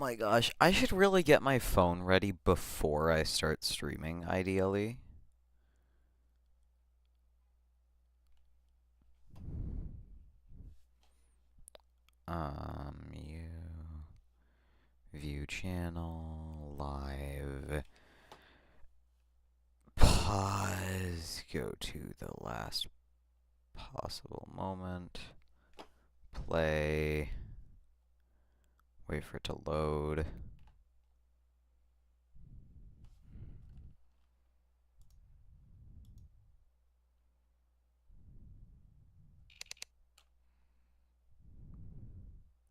my gosh, I should really get my phone ready before I start streaming, ideally. You view channel, live, pause, go to the last possible moment, play, wait for it to load.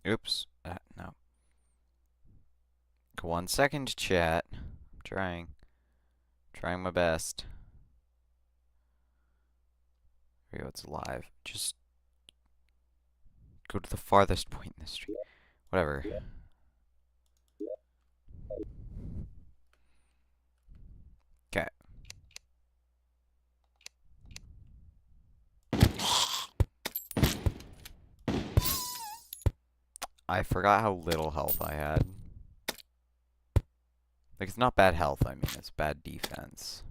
Oops, no. 1 second, chat. I'm trying my best. Here we go, it's live. Just go to the farthest point in the street. Whatever. Okay. I forgot how little health I had. Like, it's not bad health, I mean, it's bad defense.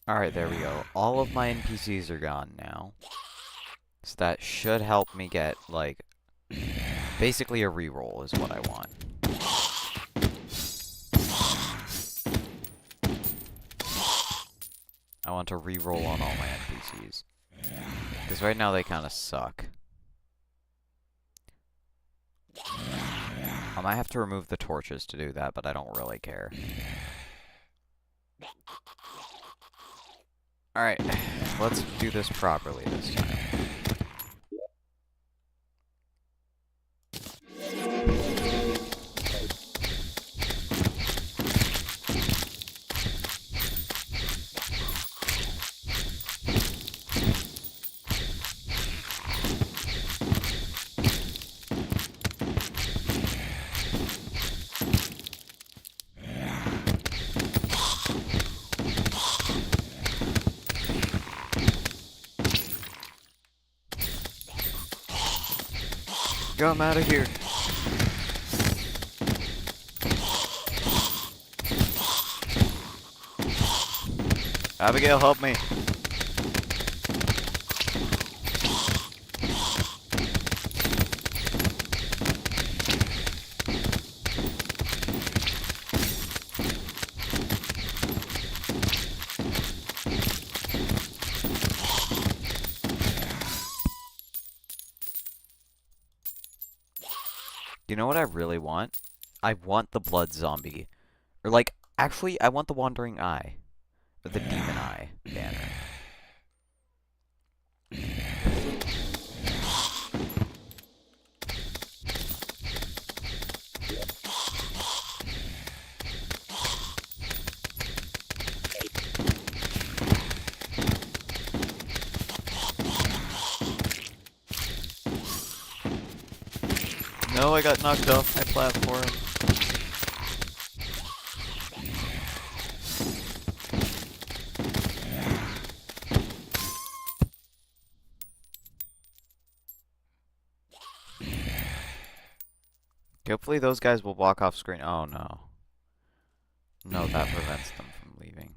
Alright, there we go. All of my NPCs are gone now. So that should help me get, like, basically a reroll is what I want. I want to reroll on all my NPCs. Because right now they kind of suck. I might have to remove the torches to do that, but I don't really care. Alright, let's do this properly this time. Go, I'm out of here. Abigail, help me. You know what I really want? I want the blood zombie. Or like, actually, I want the wandering eye. Or the demon eye banner. No, I got knocked off my platform. Hopefully those guys will walk off screen. Oh no. No, that prevents them from leaving.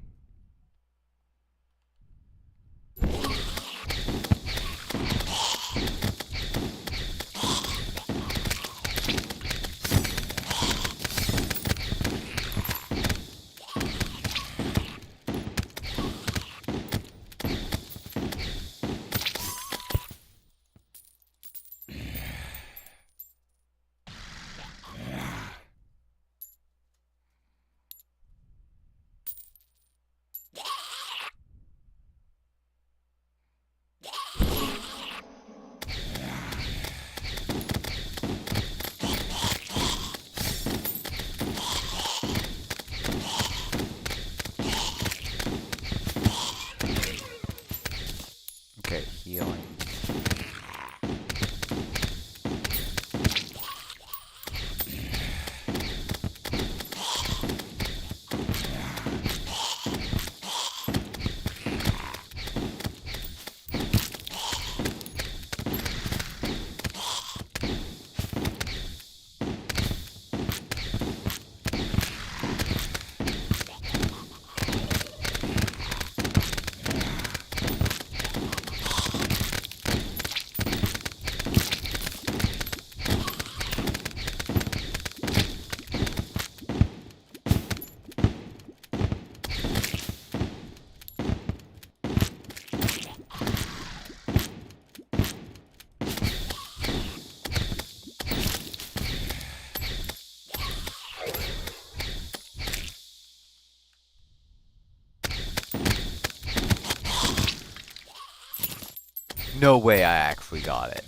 No way I actually got it.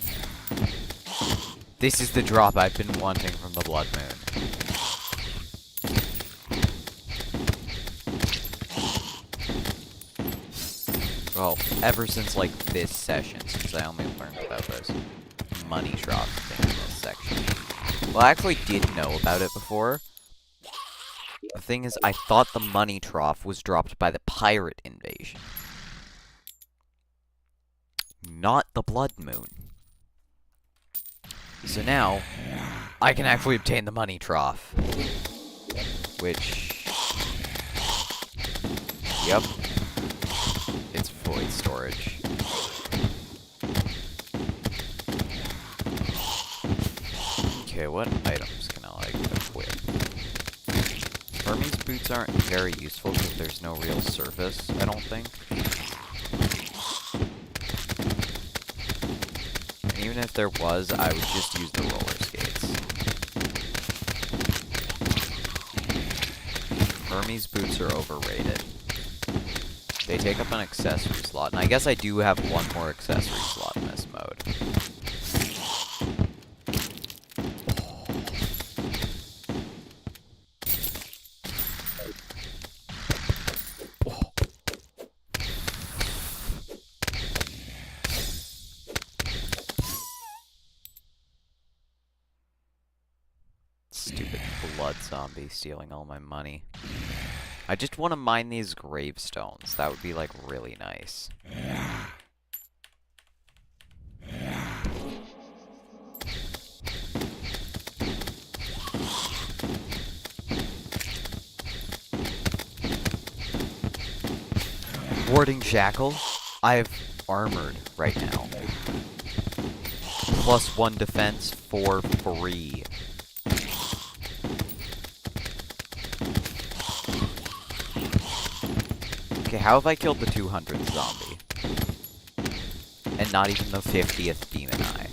This is the drop I've been wanting from the Blood Moon. Well, ever since, like, this session, since I only learned about this money drop thing in this section. Well, I actually did know about it before. The thing is, I thought the money trough was dropped by the pirate invasion. Not the Blood Moon. So now, I can actually obtain the money trough. Which... Yep. It's void storage. Okay, what items can I, like, equip? Hermes boots aren't very useful because there's no real surface, I don't think. And even if there was, I would just use the roller skates. Hermes boots are overrated. They take up an accessory slot, and I guess I do have one more accessory slot in this mode. Stupid blood zombie stealing all my money. I just want to mine these gravestones. That would be, like, really nice. Warding Shackle? I have armored right now. +1 defense for free. Okay, how have I killed the 200th zombie? And not even the 50th demon eye.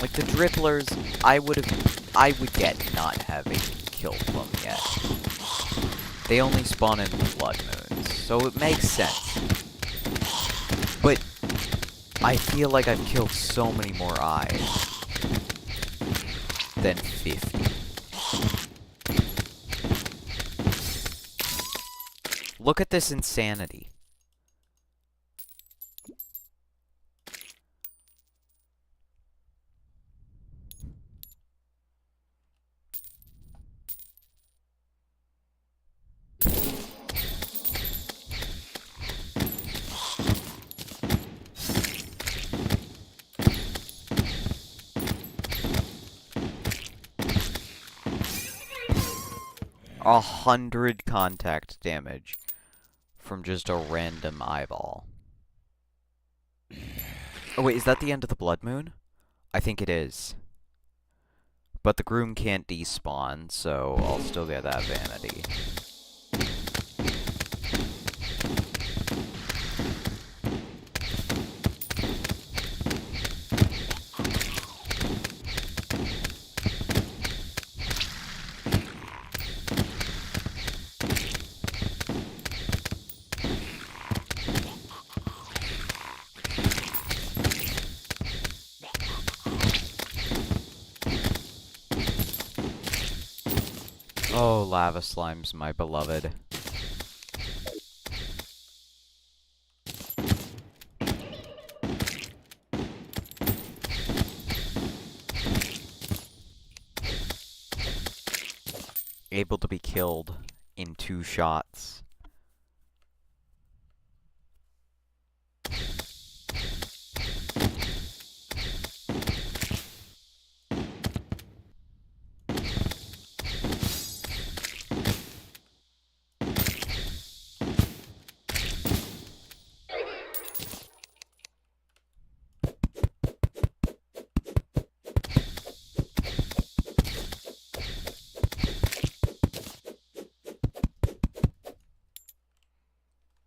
Like, the dribblers, I would get not having killed them yet. They only spawn in Blood Moons, so it makes sense. But I feel like I've killed so many more eyes than 50. Look at this insanity. A 100 contact damage from just a random eyeball. Oh wait, is that the end of the Blood Moon? I think it is. But the Groom can't despawn, so I'll still get that vanity. Oh, lava slimes, my beloved. Able to be killed in 2 shots.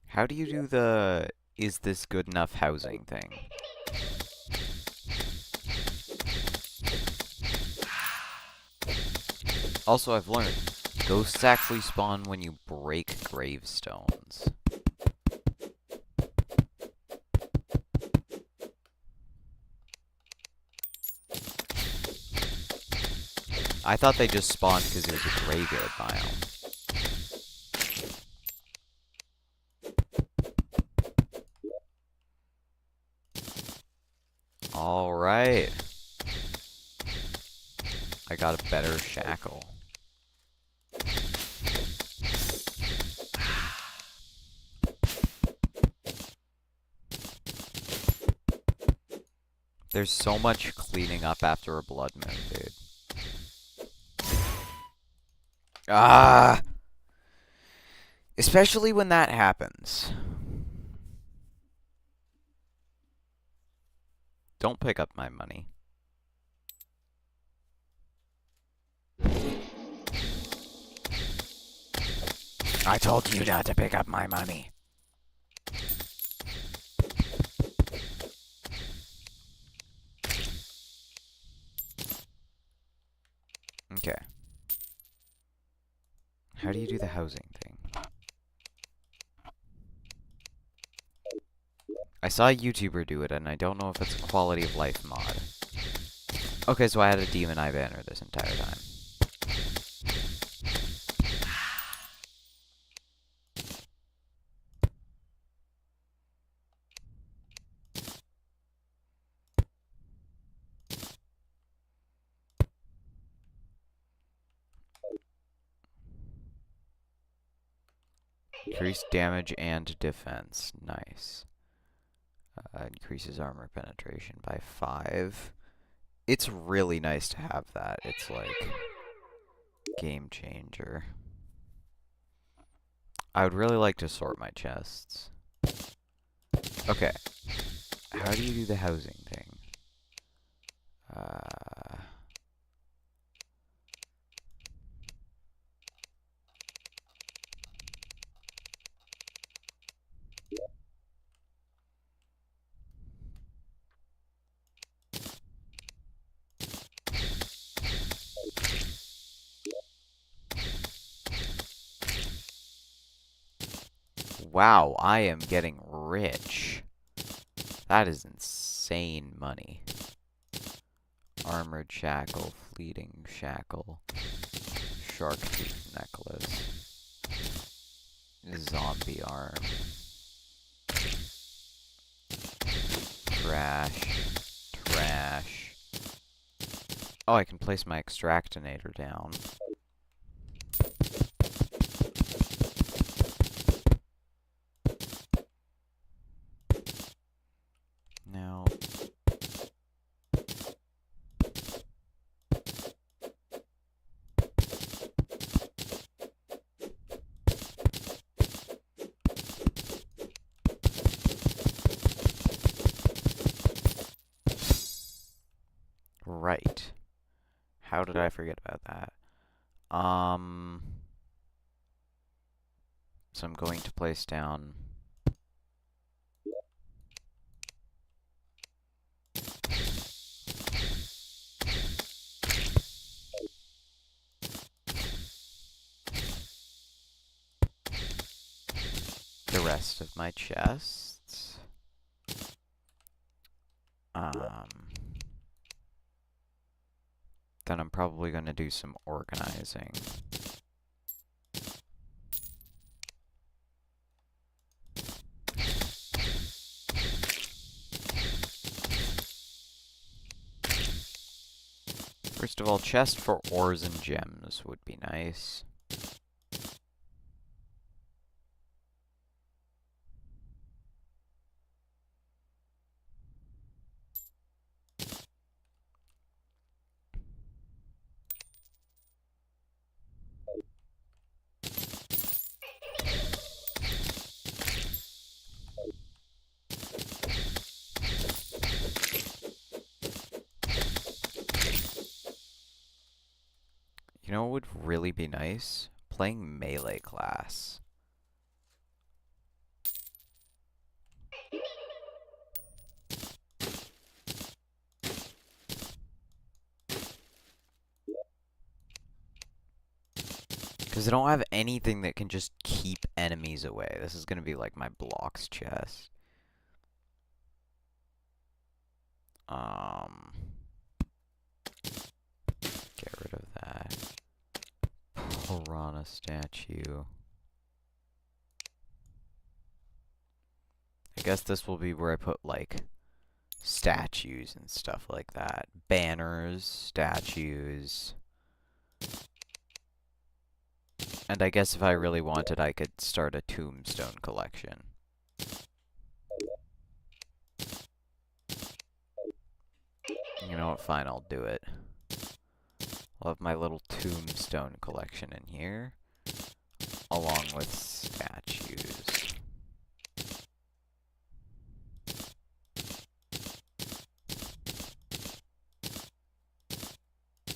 How do you do the "is this good enough" housing thing? Also, I've learned ghosts actually spawn when you break gravestones. I thought they just spawned because it was a graveyard biome. Alright. I got a better shackle. There's so much cleaning up after a blood moon, dude. Ah! Especially when that happens. Don't pick up my money. I told you not to pick up my money. Okay. How do you do the housing thing? I saw a YouTuber do it, and I don't know if it's a quality of life mod. Okay, so I had a demon eye banner this entire time. Increased damage and defense. Nice. Increases armor penetration by 5. It's really nice to have that. It's like game changer. I would really like to sort my chests. Okay. How do you do the housing thing? Wow, I am getting rich. That is insane money. Armored shackle, fleeting shackle, shark tooth necklace, zombie arm, trash. Oh, I can place my extractinator down. Now, right. How did I forget about that? So I'm going to place down the rest of my chests. Then I'm probably going to do some organizing. First of all, chest for ores and gems would be nice. You know what would really be nice? Playing melee class. Because I don't have anything that can just keep enemies away. This is going to be like my blocks chest. Get rid of that. Piranha statue. I guess this will be where I put, like, statues and stuff like that. Banners, statues. And I guess if I really wanted, I could start a tombstone collection. You know what? Fine, I'll do it. I'll have my little tombstone collection in here, along with statues.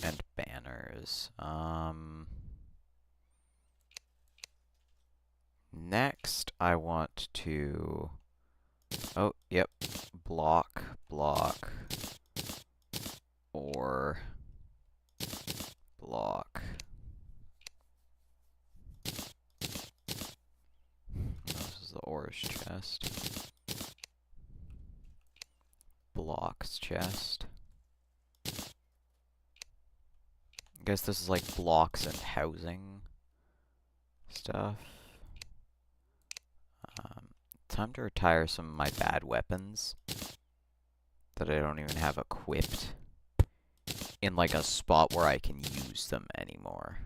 And banners. Next, I want to... Oh, yep. Block, or block. This is the ores chest. Blocks chest. I guess this is like blocks and housing stuff. Time to retire some of my bad weapons that I don't even have equipped in like a spot where I can use them anymore.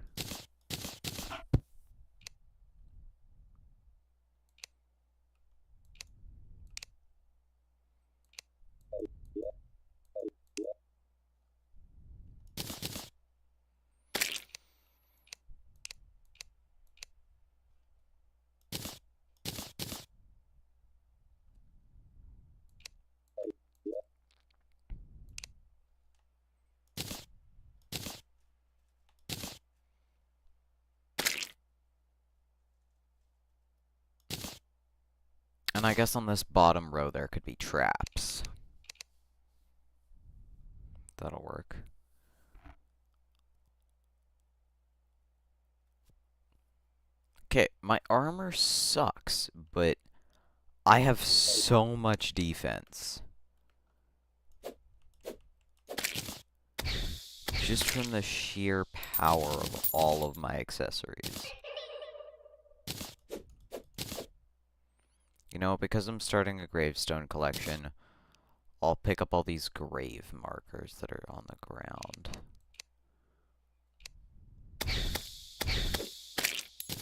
And I guess on this bottom row there could be traps. That'll work. Okay, my armor sucks, but I have so much defense. Just from the sheer power of all of my accessories. You know, because I'm starting a gravestone collection, I'll pick up all these grave markers that are on the ground.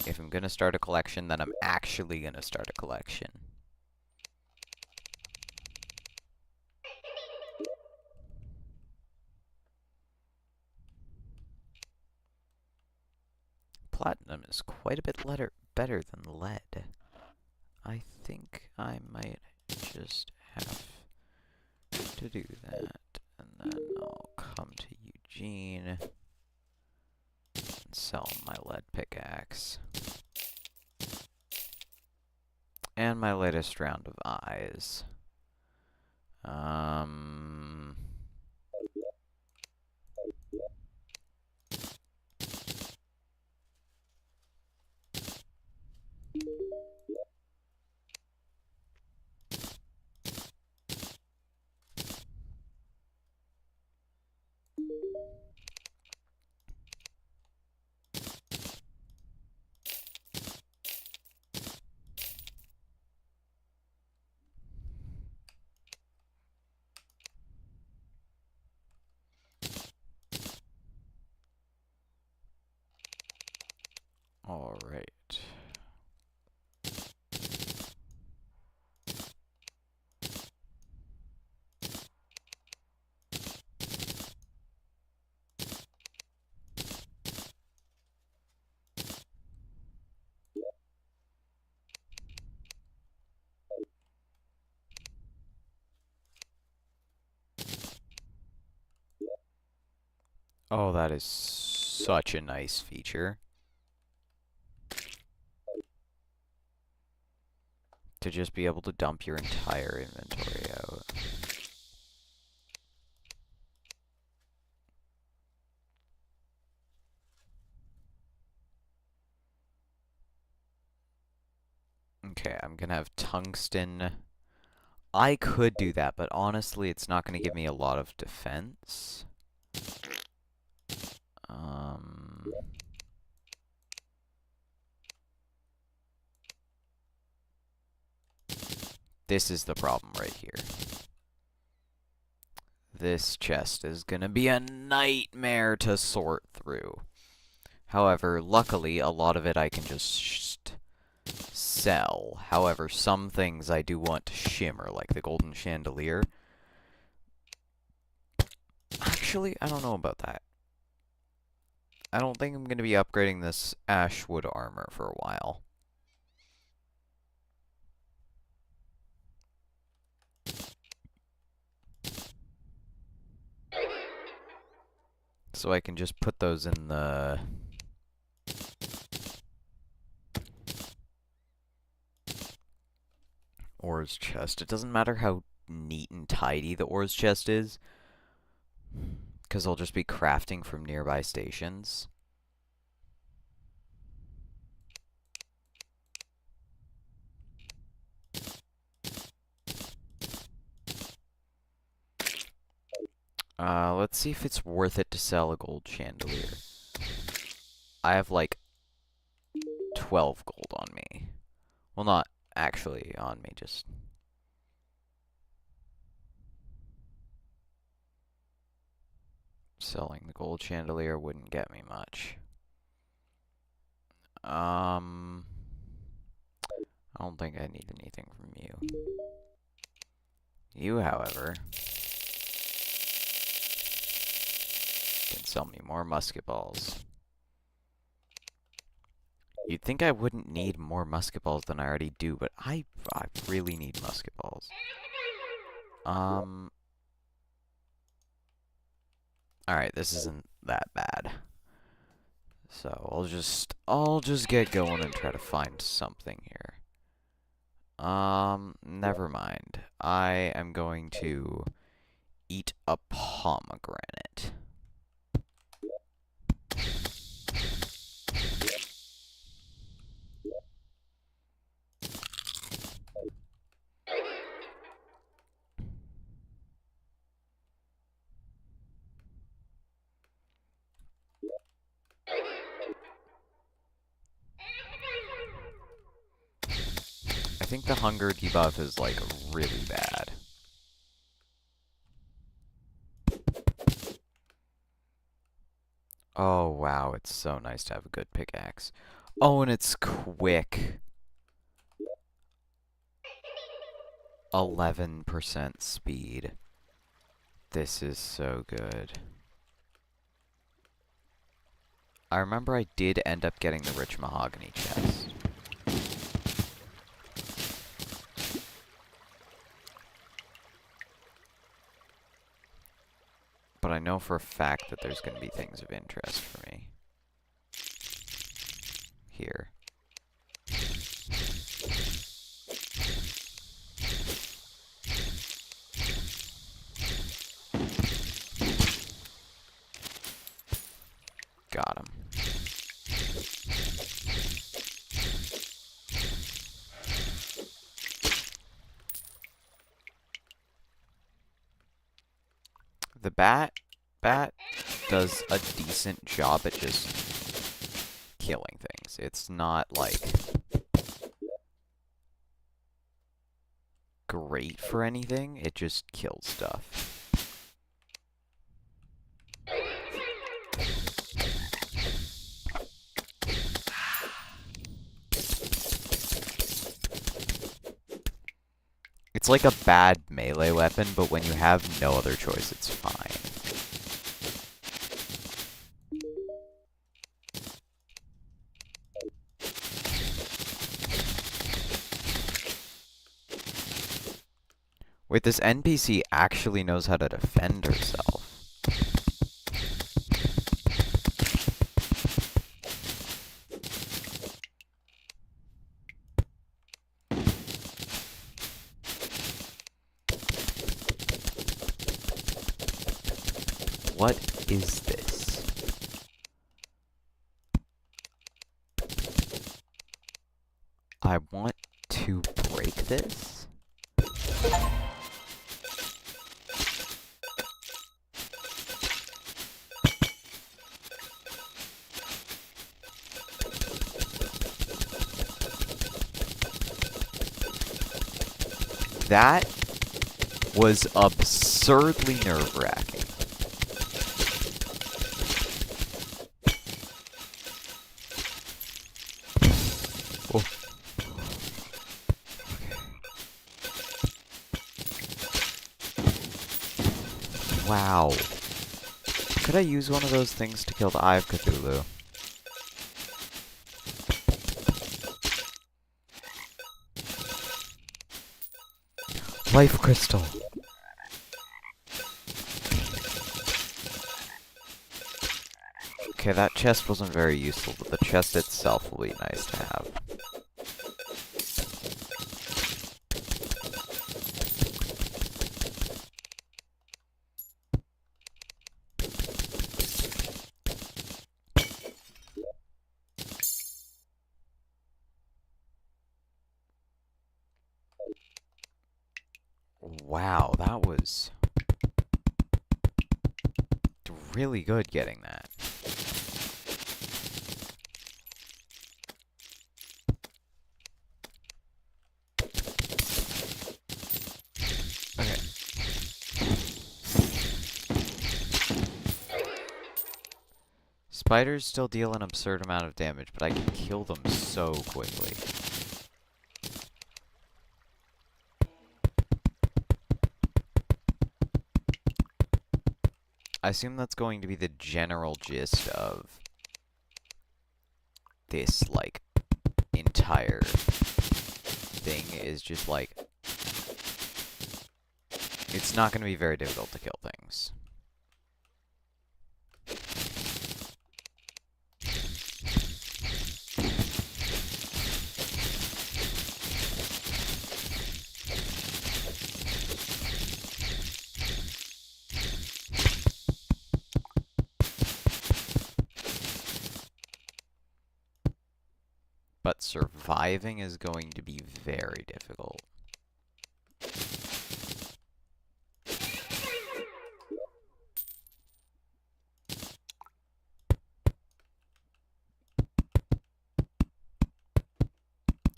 If I'm gonna start a collection, then I'm actually gonna start a collection. Platinum is quite a bit better than lead. I think I might just have to do that, and then I'll come to Eugene and sell my lead pickaxe. And my latest round of eyes. All right. Oh, that is such a nice feature. To just be able to dump your entire inventory out. Okay, I'm gonna have tungsten. I could do that, but honestly, it's not gonna give me a lot of defense. This is the problem right here. This chest is gonna be a nightmare to sort through. However, luckily, a lot of it I can just sell. However, some things I do want to shimmer, like the golden chandelier. Actually, I don't know about that. I don't think I'm going to be upgrading this ashwood armor for a while. So I can just put those in the ores chest. It doesn't matter how neat and tidy the ores chest is, because I'll just be crafting from nearby stations. Let's see if it's worth it to sell a gold chandelier. I have like 12 gold on me. Well, not actually on me, just... Selling the gold chandelier wouldn't get me much. I don't think I need anything from you. You, however, can sell me more musket balls. You'd think I wouldn't need more musket balls than I already do, but I really need musket balls. Alright, this isn't that bad. So I'll just get going and try to find something here. Never mind. I am going to eat a pomegranate. I think the hunger debuff is, like, really bad. Oh, wow, it's so nice to have a good pickaxe. Oh, and it's quick. 11% speed. This is so good. I remember I did end up getting the rich mahogany chest. But I know for a fact that there's going to be things of interest for me. Here. Got him. The bat does a decent job at just killing things. It's not, like, great for anything. It just kills stuff. It's like a bad melee weapon, but when you have no other choice, it's fine. Wait, this NPC actually knows how to defend herself. What is this? I want to break this? That was absurdly nerve-wracking. Oh. Okay. Wow. Could I use one of those things to kill the Eye of Cthulhu? Life crystal. Okay, that chest wasn't very useful, but the chest itself will be nice to have. Wow, that was really good getting that. Okay. Spiders still deal an absurd amount of damage, but I can kill them so quickly. I assume that's going to be the general gist of this, like, entire thing is just, like, it's not going to be very difficult to kill things. But surviving is going to be very difficult.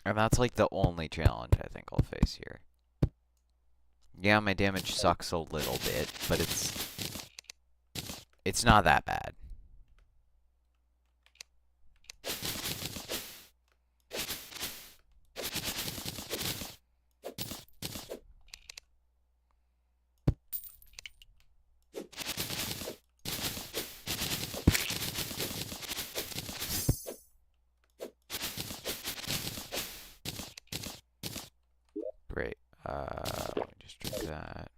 And that's like the only challenge I think I'll face here. Yeah, my damage sucks a little bit, but it's not that bad. Great. Let me just drink that.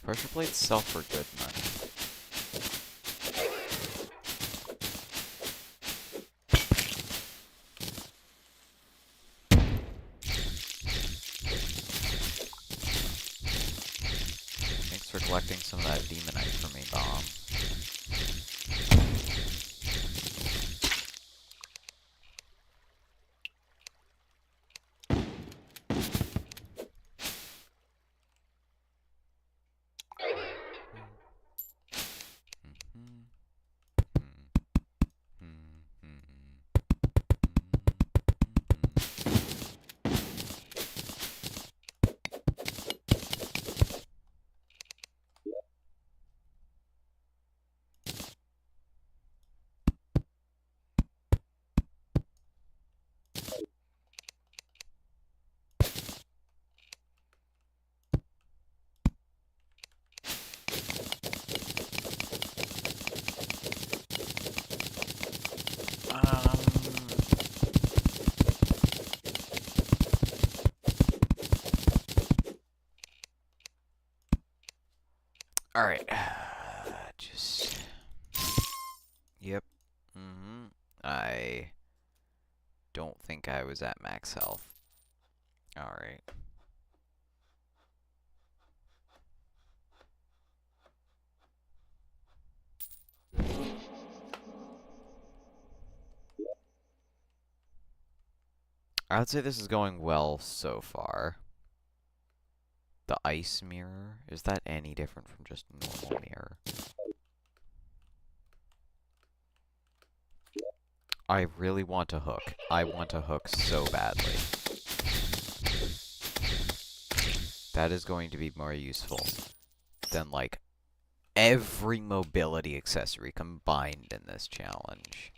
Pressure plates sell for good money. Thanks for collecting some of that demonite for me, Bomb. Alright. Just... Yep. I don't think I was at max health. Alright. I would say this is going well so far. The ice mirror, is that any different from just a normal mirror? I really want a hook. I want a hook so badly. That is going to be more useful than, like, every mobility accessory combined in this challenge.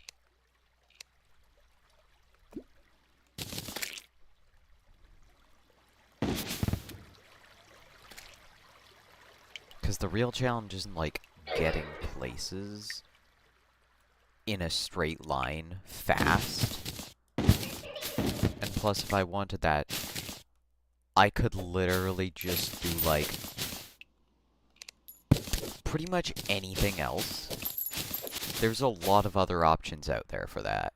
Because the real challenge isn't, like, getting places in a straight line fast. And plus, if I wanted that, I could literally just do, like, pretty much anything else. There's a lot of other options out there for that.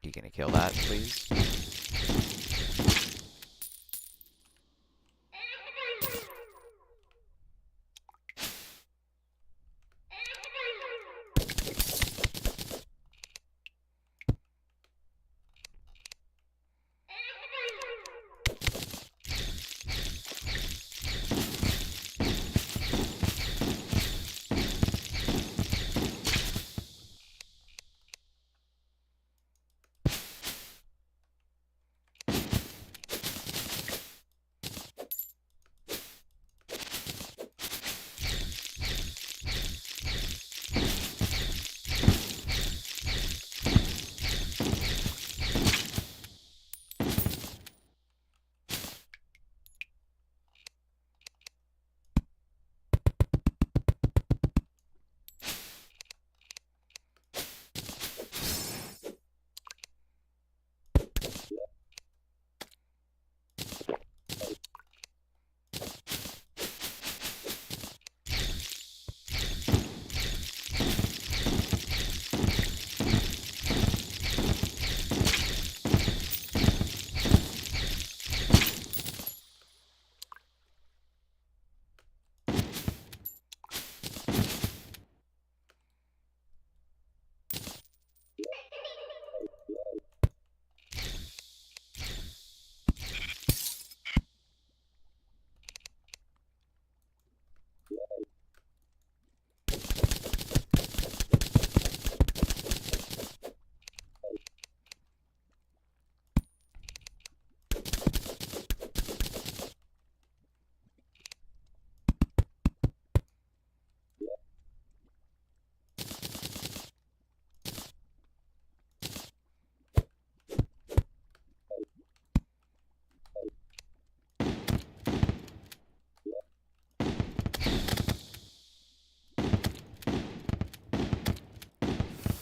You gonna kill that, please?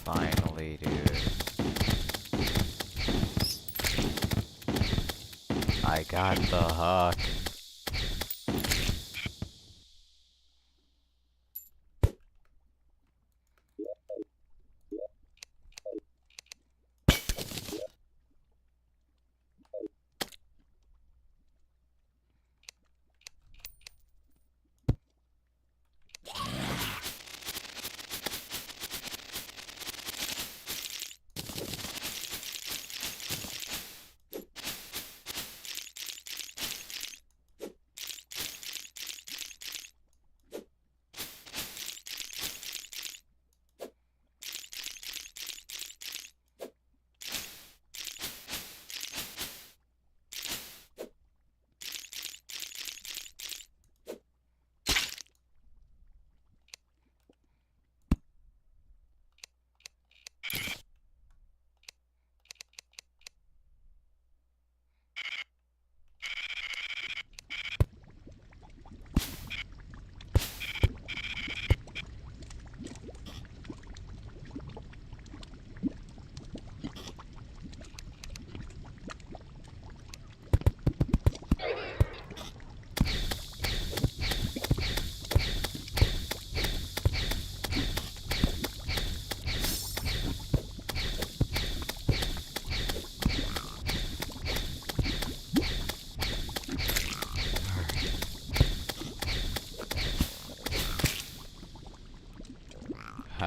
Finally, dude. I got the hook.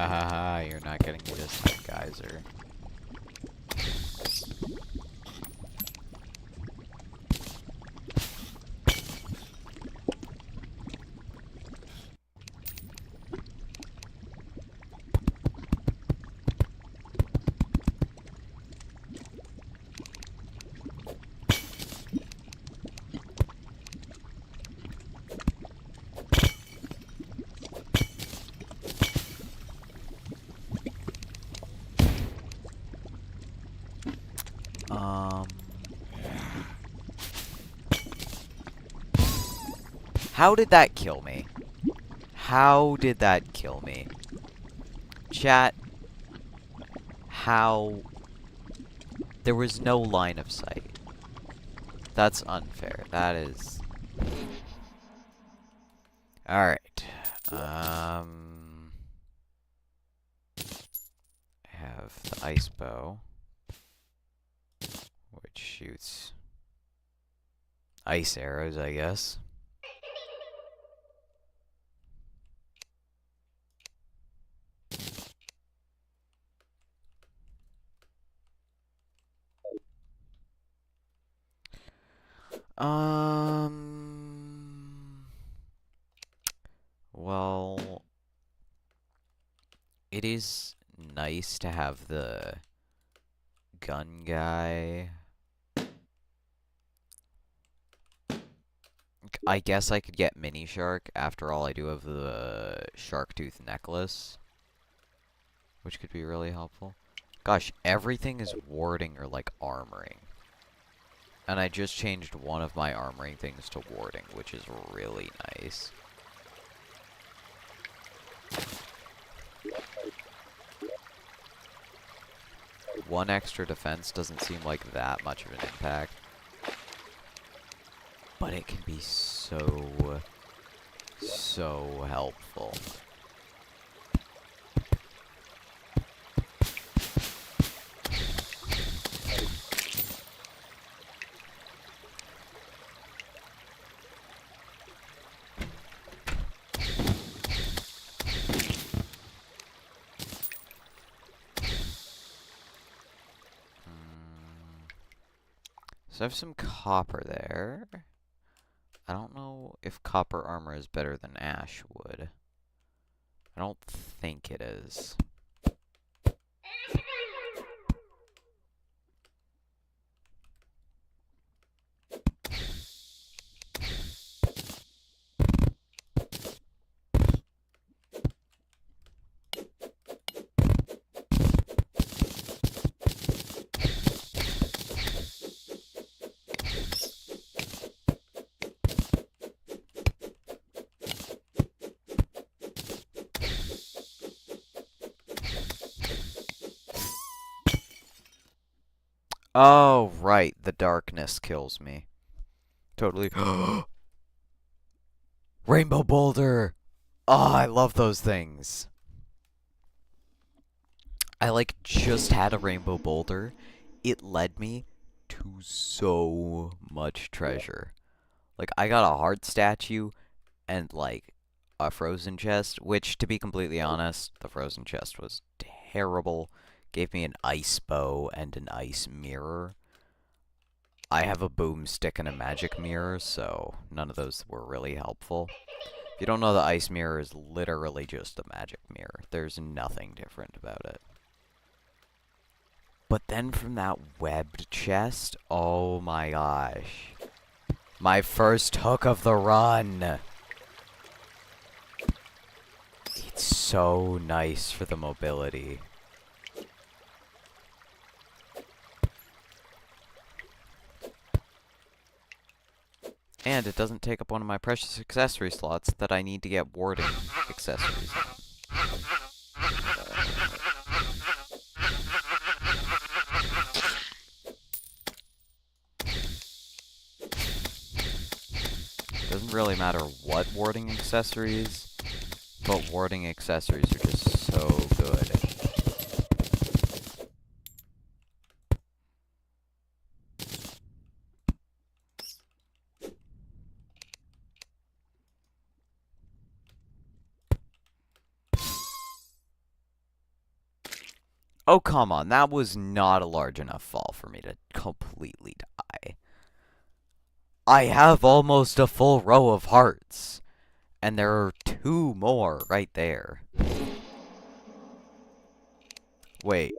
ha, you're not getting me this time, geyser. How did that kill me? How did that kill me? Chat, how? There was no line of sight. That's unfair. That is... Alright. I have the ice bow, which shoots ice arrows, I guess. Well, it is nice to have the gun guy. I guess I could get Mini Shark. After all, I do have the Shark Tooth necklace, which could be really helpful. Gosh, everything is warding or like armoring. And I just changed one of my armoring things to warding, which is really nice. One extra defense doesn't seem like that much of an impact. But it can be so helpful. So I have some copper there. I don't know if copper armor is better than ash wood. I don't think it is. Oh, right. The darkness kills me. Totally. Rainbow boulder! Oh, I love those things. I, like, just had a rainbow boulder. It led me to so much treasure. Like, I got a heart statue and, like, a frozen chest, which, to be completely honest, the frozen chest was terrible. Gave me an ice bow and an ice mirror. I have a boomstick and a magic mirror, so none of those were really helpful. If you don't know, the ice mirror is literally just a magic mirror. There's nothing different about it. But then from that webbed chest, oh my gosh. My first hook of the run! It's so nice for the mobility. And it doesn't take up one of my precious accessory slots that I need to get warding accessories on. Doesn't really matter what warding accessories, but warding accessories are just so good. Oh, come on. That was not a large enough fall for me to completely die. I have almost a full row of hearts. And there are 2 more right there. Wait.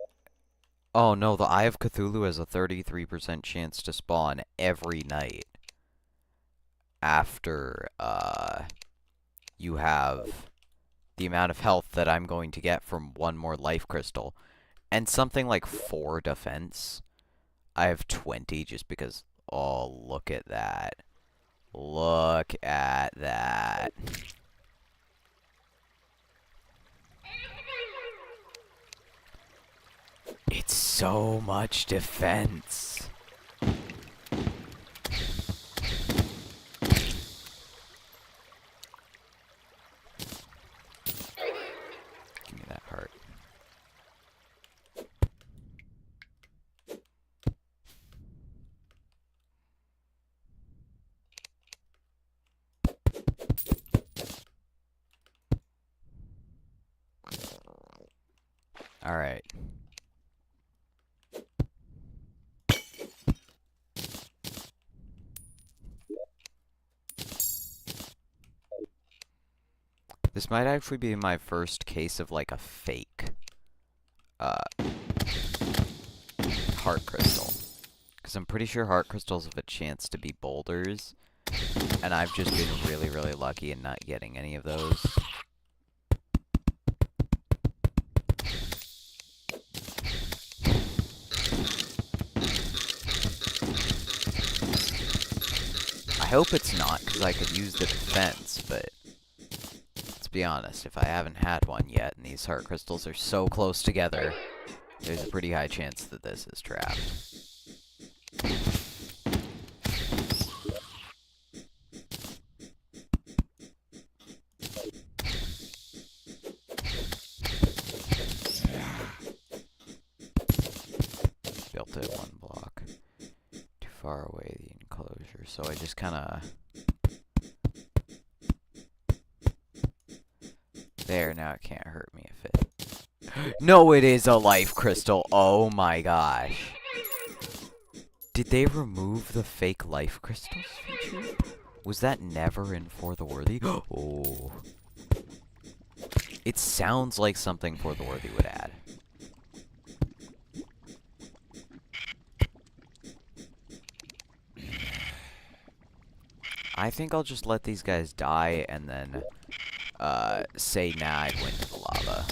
Oh, no. The Eye of Cthulhu has a 33% chance to spawn every night. After, you have the amount of health that I'm going to get from 1 more life crystal. And something like 4 defense. I have 20 just because... Oh, look at that. Look at that. It's so much defense. Give me that heart. All right. This might actually be my first case of, like, a fake, heart crystal. Because I'm pretty sure heart crystals have a chance to be boulders. And I've just been really, really lucky in not getting any of those. I hope it's not, because I could use the defense, but... Let's be honest, if I haven't had one yet, and these heart crystals are so close together, there's a pretty high chance that this is trapped. Built it 1 block. Too far away, the enclosure, so I just kinda... There, now it can't hurt me if it... No, it is a life crystal! Oh my gosh. Did they remove the fake life crystals feature? Was that never in For the Worthy? Oh. It sounds like something For the Worthy would add. I think I'll just let these guys die and then, say, nah, I went to the lava.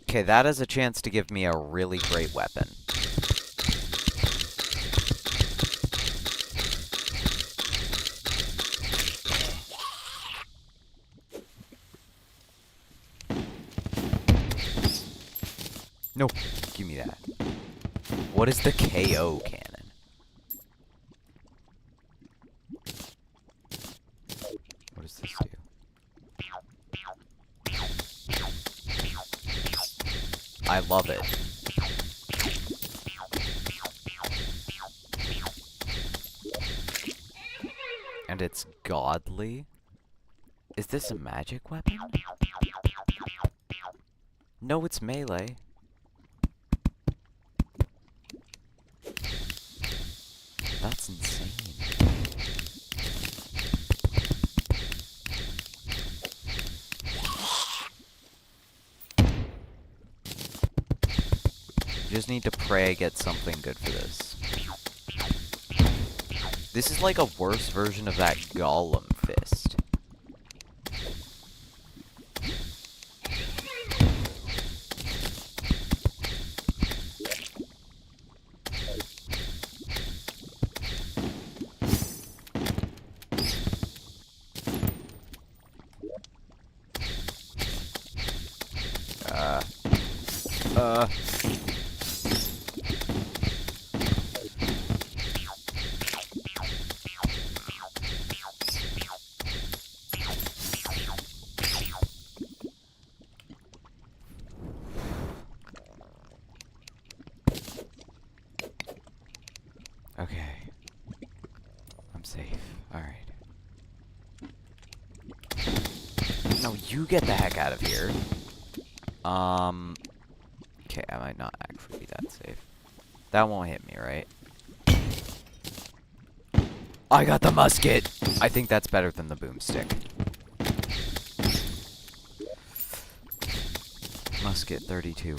Okay, that has a chance to give me a really great weapon. No, give me that. What is the KO cannon? What does this do? I love it. And it's godly? Is this a magic weapon? No, it's melee. That's insane. You just need to pray I get something good for this. This is like a worse version of that Golem fist. safe. Alright. No, you get the heck out of here. Okay, I might not actually be that safe. That won't hit me, right? I got the musket! I think that's better than the boomstick. Musket 32.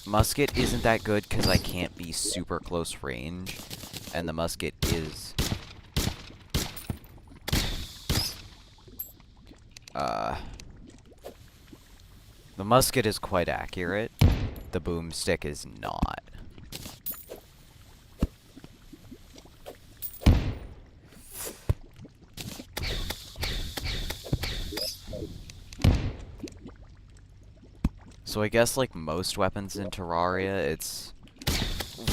Musket isn't that good because I can't be super close range. And the musket is... the musket is quite accurate. The boomstick is not. So I guess like most weapons in Terraria, it's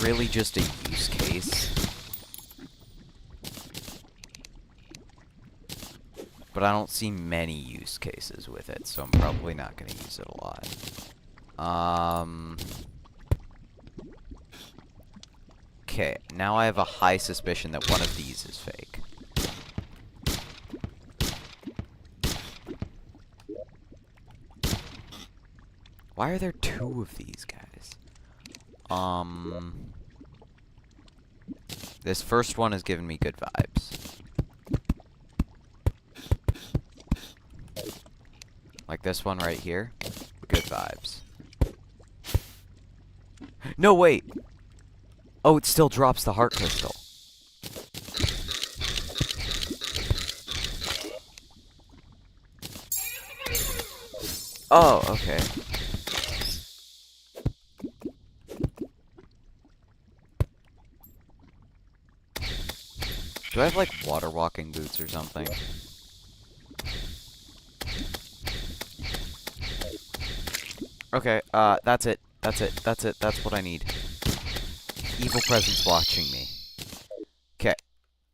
really just a use case. But I don't see many use cases with it, so I'm probably not going to use it a lot. Okay, now I have a high suspicion that one of these is fake. Why are there two of these guys? This first one is giving me good vibes. Like this one right here. Good vibes. No, wait! Oh, it still drops the heart crystal. Oh, okay. Do I have, like, water walking boots or something? Okay, that's it. That's it. That's it. That's what I need. Evil presence watching me. Okay.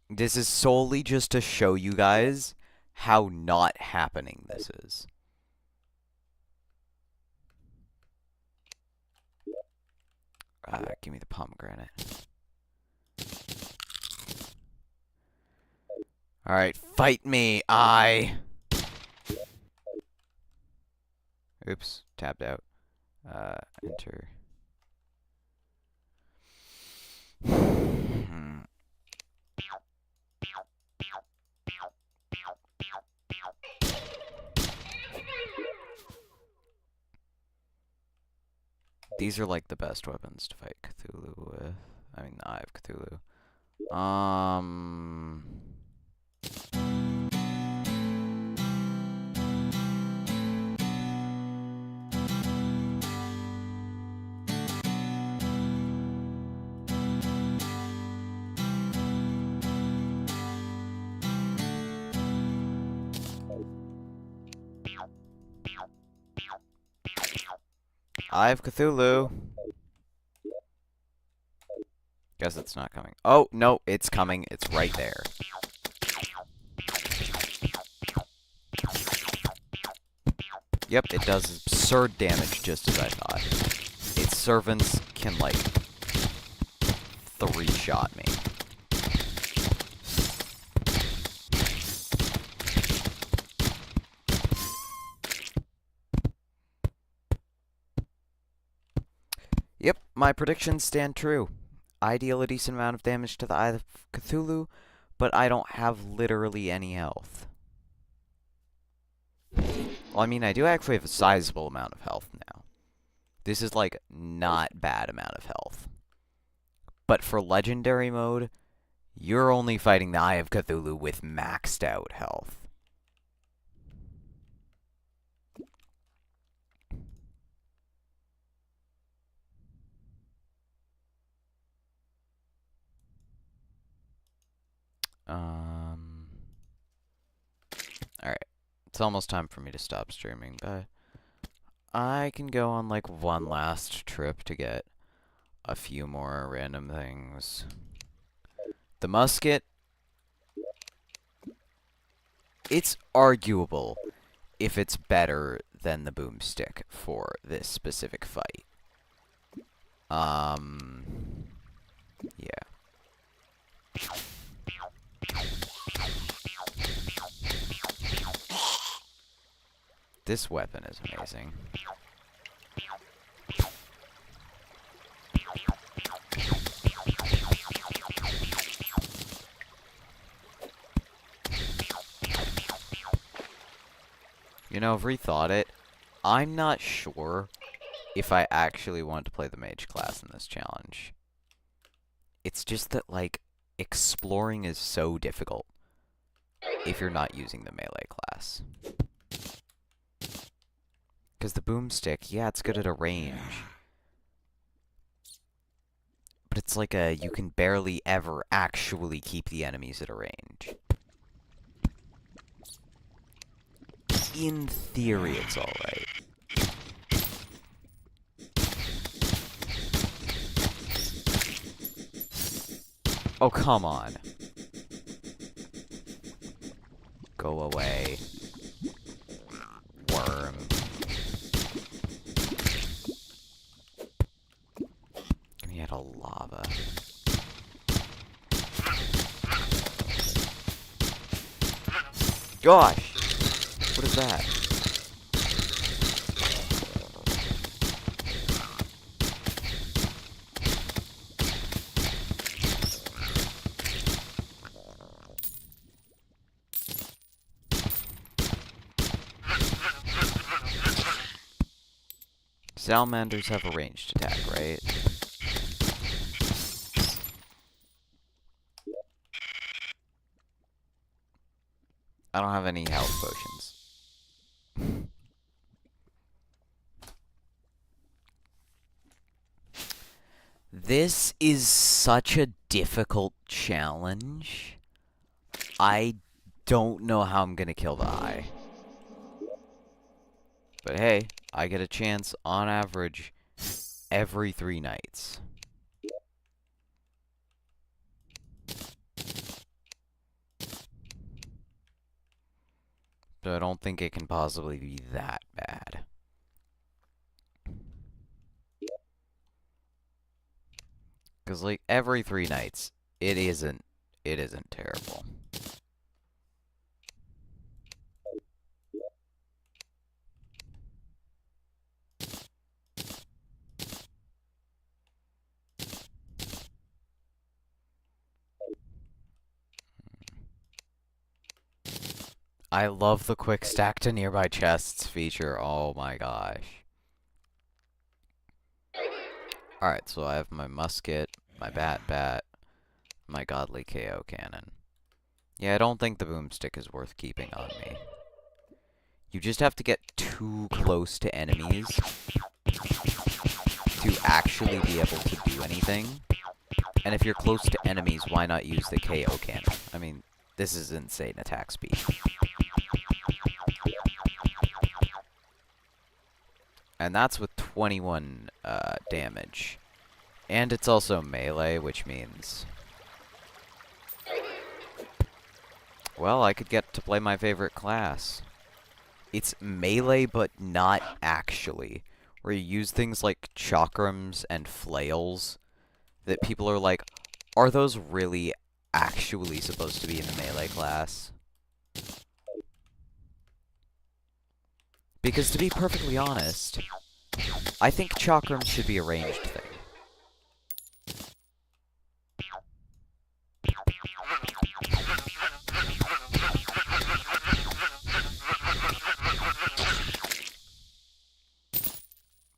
This is solely just to show you guys how not happening this is. Give me the pomegranate. Alright, fight me, Oops, tabbed out. Enter. These are like the best weapons to fight Cthulhu with. I mean, the Eye of Cthulhu. Eye of Cthulhu. Guess it's not coming. Oh, no, it's coming. It's right there. Yep, it does absurd damage just as I thought. Its servants can, like, three-shot me. Yep, my predictions stand true. I deal a decent amount of damage to the Eye of Cthulhu, but I don't have literally any health. Well, I mean, I do actually have a sizable amount of health now. This is, like, not bad amount of health. But for Legendary mode, you're only fighting the Eye of Cthulhu with maxed out health. Alright. It's almost time for me to stop streaming, but I can go on, like, one last trip to get a few more random things. The musket, it's arguable if it's better than the boomstick for this specific fight. Yeah. This weapon is amazing. You know, I've rethought it. I'm not sure if I actually want to play the mage class in this challenge. It's just that, like, exploring is so difficult if you're not using the melee class. Because the boomstick, yeah, it's good at a range. But it's like you can barely ever actually keep the enemies at a range. In theory, it's alright. Oh, come on. Go away. Worm. Give me out of lava. Gosh! What is that? Salamanders have a ranged attack, right? I don't have any health potions. This is such a difficult challenge. I don't know how I'm gonna kill the eye. But hey, I get a chance on average every 3 nights. So I don't think it can possibly be that bad. Because, like, every 3 nights, it isn't terrible. I love the quick stack to nearby chests feature. Oh my gosh. Alright, so I have my musket, my bat, my godly KO cannon. Yeah, I don't think the boomstick is worth keeping on me. You just have to get too close to enemies to actually be able to do anything. And if you're close to enemies, why not use the KO cannon? I mean, this is insane attack speed. And that's with 21 damage. And it's also melee, which means... well, I could get to play my favorite class. It's melee, but not actually. Where you use things like chakrams and flails that people are like, are those really actually supposed to be in the melee class? Because to be perfectly honest, I think chakrams should be a ranged thing.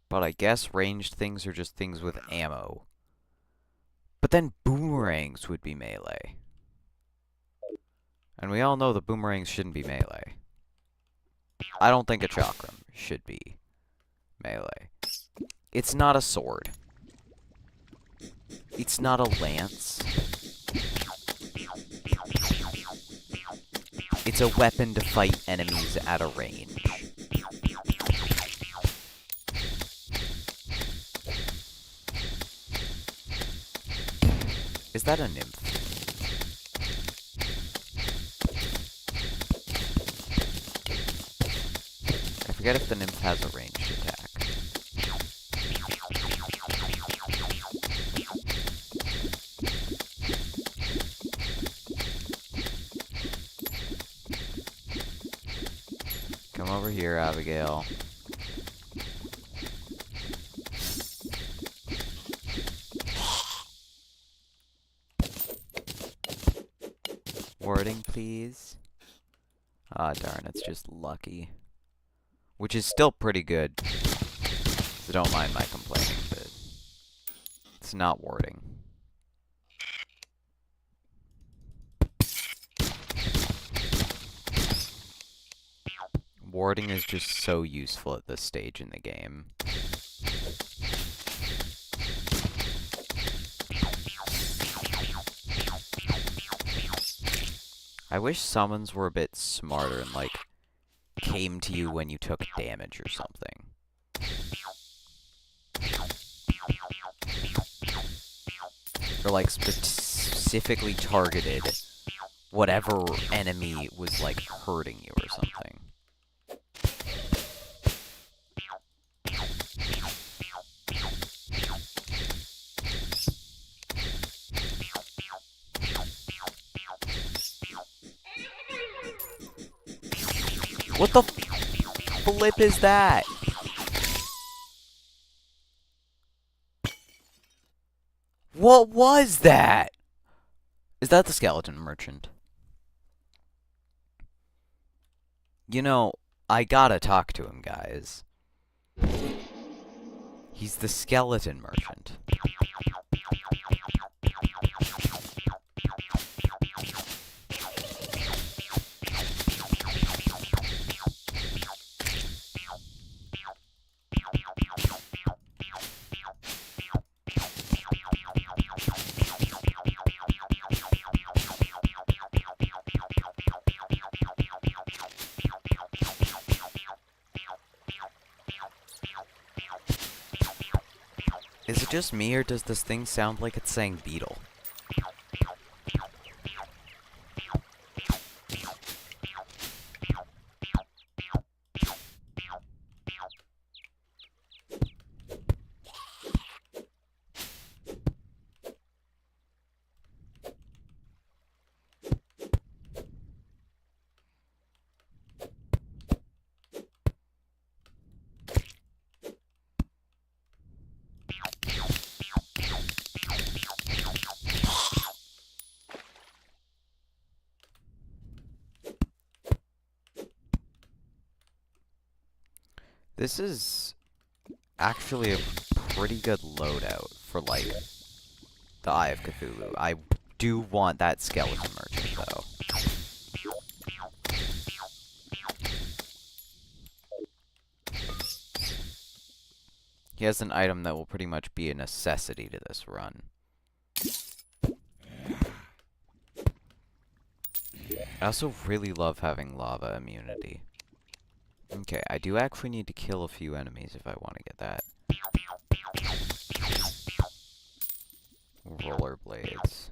But I guess ranged things are just things with ammo. But then boomerangs would be melee. And we all know the boomerangs shouldn't be melee. I don't think a chakram should be melee. It's not a sword. It's not a lance. It's a weapon to fight enemies at a range. Is that a nymph? I forget if the nymph has a ranged attack. Come Come over here, Abigail. Wording, please. Ah, darn, it's just lucky. Which is still pretty good. So don't mind my complaining, but it's not wording. Warding is just so useful at this stage in the game. I wish summons were a bit smarter and, like, came to you when you took damage or something. Or, like, specifically targeted whatever enemy was, like, hurting you or something. What the flip is that? What was that? Is that the skeleton merchant? You know, I gotta talk to him, guys. He's the skeleton merchant. Is it just me, or does this thing sound like it's saying beetle? This is actually a pretty good loadout for, like, the Eye of Cthulhu. I do want that skeleton merchant, though. He has an item that will pretty much be a necessity to this run. I also really love having lava immunity. Okay, I do actually need to kill a few enemies if I want to get that. Rollerblades.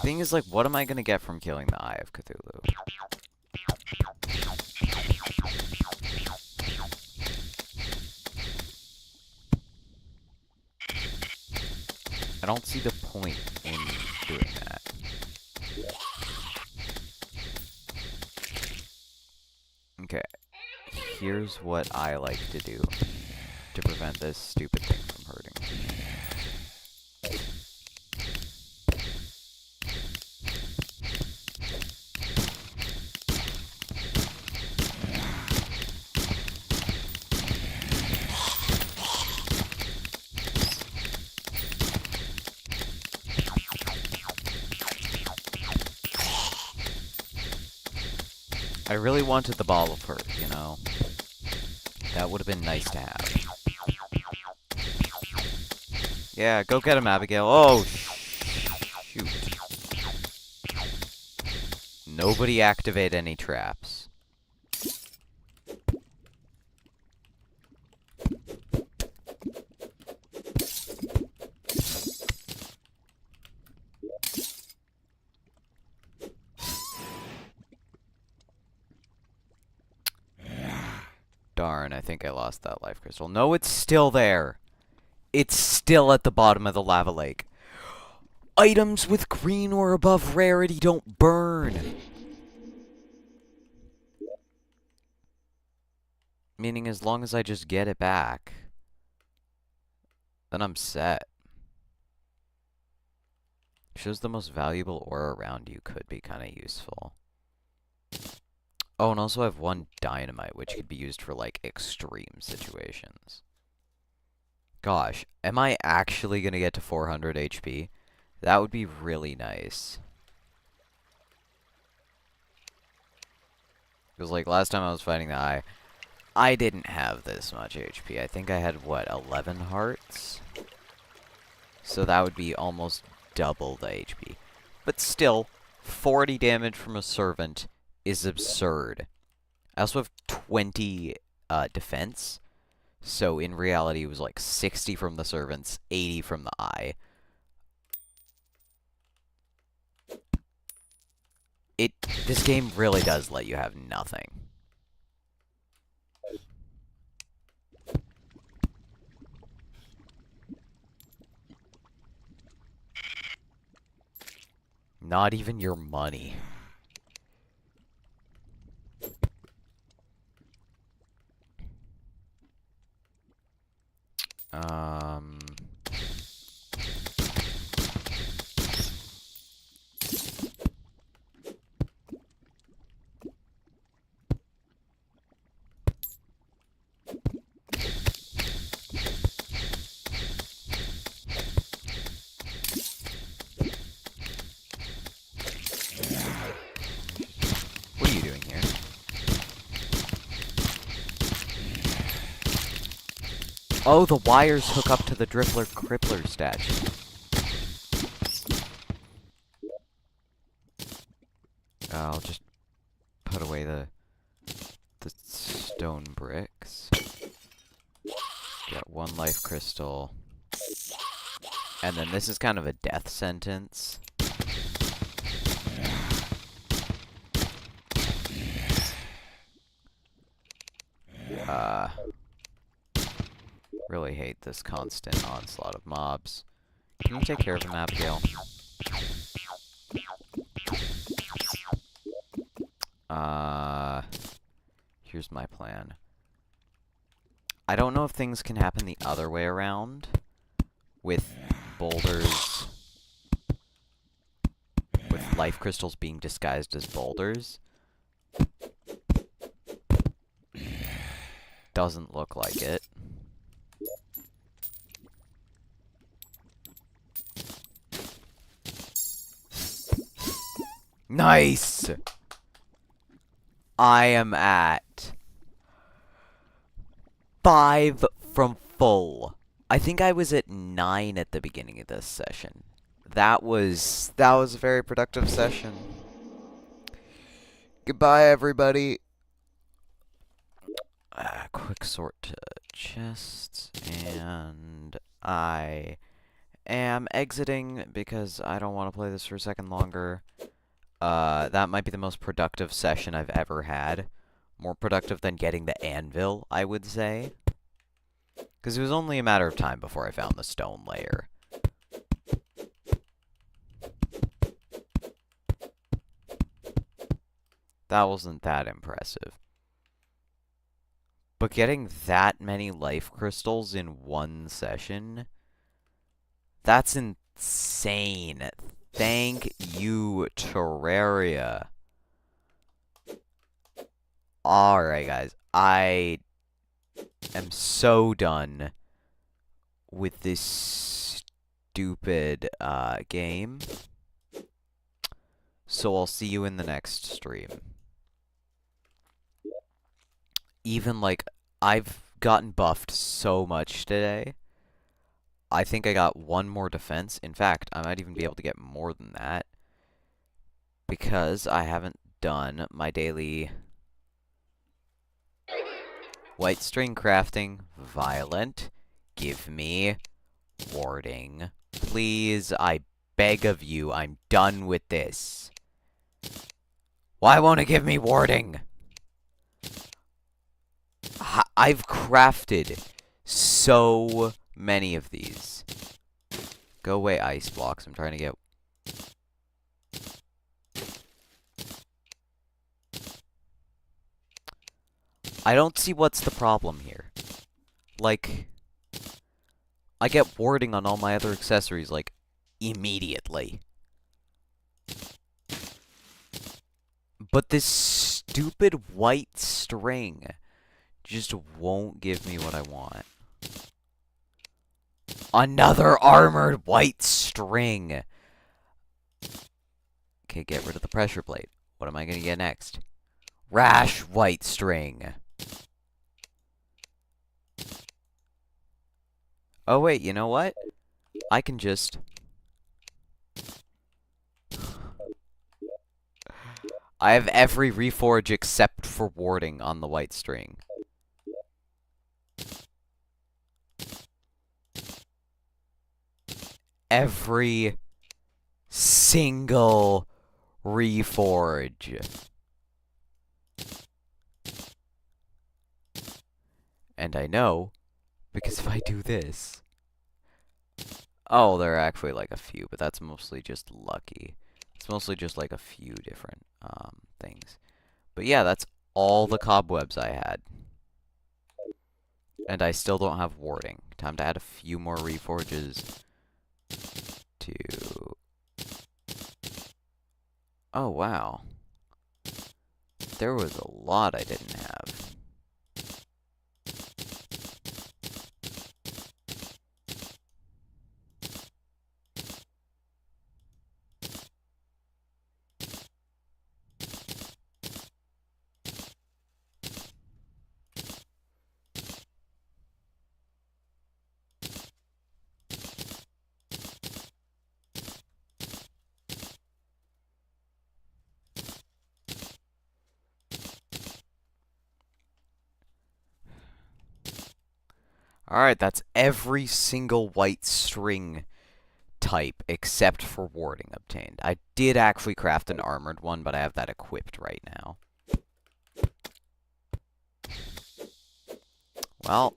Thing is, like, what am I gonna get from killing the Eye of Cthulhu? I don't see the point in doing that. Okay, here's what I like to do to prevent this stupid thing from hurting. I really wanted the ball of hurt, you know? That would have been nice to have. Yeah, go get him, Abigail. Oh, shoot. Nobody activate any traps. Darn, I think I lost that life crystal. No, it's still there. It's still at the bottom of the lava lake. Items with green or above rarity don't burn. Meaning as long as I just get it back, then I'm set. Shows the most valuable ore around you could be kind of useful. Oh, and also I have 1 dynamite, which could be used for, like, extreme situations. Gosh, am I actually gonna get to 400 HP? That would be really nice. Because, like, last time I was fighting the eye, I didn't have this much HP. I think I had, what, 11 hearts? So that would be almost double the HP. But still, 40 damage from a servant is absurd. I also have 20 defense. So in reality, it was like 60 from the servants, 80 from the eye. This game really does let you have nothing. Not even your money. What are you doing here? Oh, the wires hook up to the Drippler Crippler statue. I'll just put away the stone bricks. Get 1 life crystal. And then this is kind of a death sentence. Really hate this constant onslaught of mobs. Can you take care of him, Abigail? Here's my plan. I don't know if things can happen the other way around with boulders, with life crystals being disguised as boulders. Doesn't look like it. Nice! I am at 5 from full. I think I was at 9 at the beginning of this session. That was a very productive session. Goodbye, everybody. Quick sort to chests, and I am exiting because I don't want to play this for a second longer. That might be the most productive session I've ever had. More productive than getting the anvil, I would say. Because it was only a matter of time before I found the stone layer. That wasn't that impressive. But getting that many life crystals in 1 session, that's insane. Thank you, Terraria. Alright, guys. I am so done with this stupid game. So I'll see you in the next stream. Even, like, I've gotten buffed so much today. I think I got 1 more defense. In fact, I might even be able to get more than that. Because I haven't done my daily white string crafting. Violent. Give me warding. Please, I beg of you. I'm done with this. Why won't it give me warding? I've crafted so many of these. Go away, ice blocks. I'm trying to get... I don't see what's the problem here. Like, I get warding on all my other accessories, like, immediately. But this stupid white string just won't give me what I want. Another armored white string! Okay, get rid of the pressure plate. What am I gonna get next? Rash white string! Oh wait, you know what? I can just... I have every reforge except for warding on the white string. Every single reforge. And I know, because if I do this... Oh, there are actually like a few, but that's mostly just lucky. It's mostly just like a few different things. But yeah, that's all the cobwebs I had. And I still don't have warding. Time to add a few more reforges to... Oh, wow. There was a lot I didn't have. Alright, that's every single white string type except for warding obtained. I did actually craft an armored one, but I have that equipped right now. Well,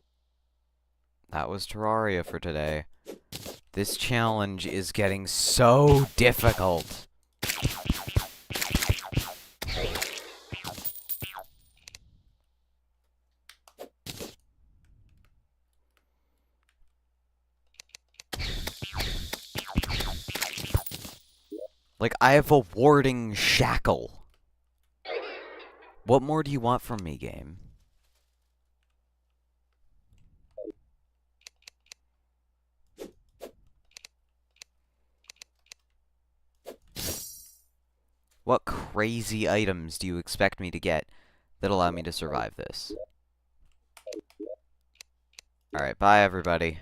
that was Terraria for today. This challenge is getting so difficult. Like, I have a warding shackle. What more do you want from me, game? What crazy items do you expect me to get that allow me to survive this? Alright, bye everybody.